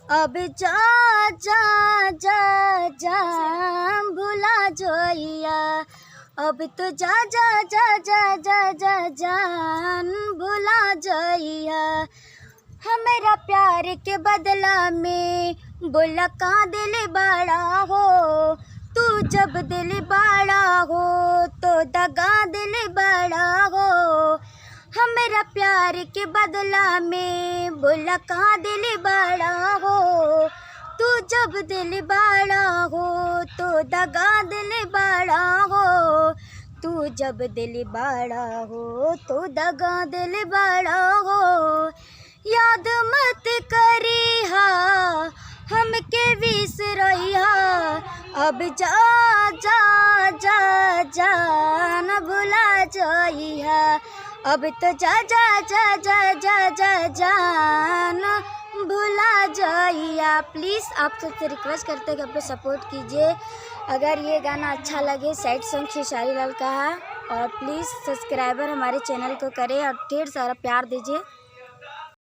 अब जा जा जा जा भुला जोइया, अब तो जा जा जा जा जा जा जान भुला जोइया। हमारा प्यार के बदला में बोला का दिल बड़ा हो, तू जब दिल बड़ा हो तो दगा दिल बड़ा हो। हमारा प्यार के बदला में बोला का दिल बड़ा हो, तू जब दिल बड़ा हो तो दगा दिल बड़ा हो। तू जब दिल बड़ा हो तो दगा दिल बड़ा हो। याद मत करिहा हमके बिसरइहा, अब जा जा जा जान भुला जोइहा, अब तो जा जा जा जा जा जा जान भुला जाइया। प्लीज़ आप सबसे रिक्वेस्ट करते हैं कि आप सपोर्ट कीजिए। अगर ये गाना अच्छा लगे, सैड सॉन्ग खेसारी लाल का है, और प्लीज़ सब्सक्राइबर हमारे चैनल को करें और ढेर सारा प्यार दीजिए।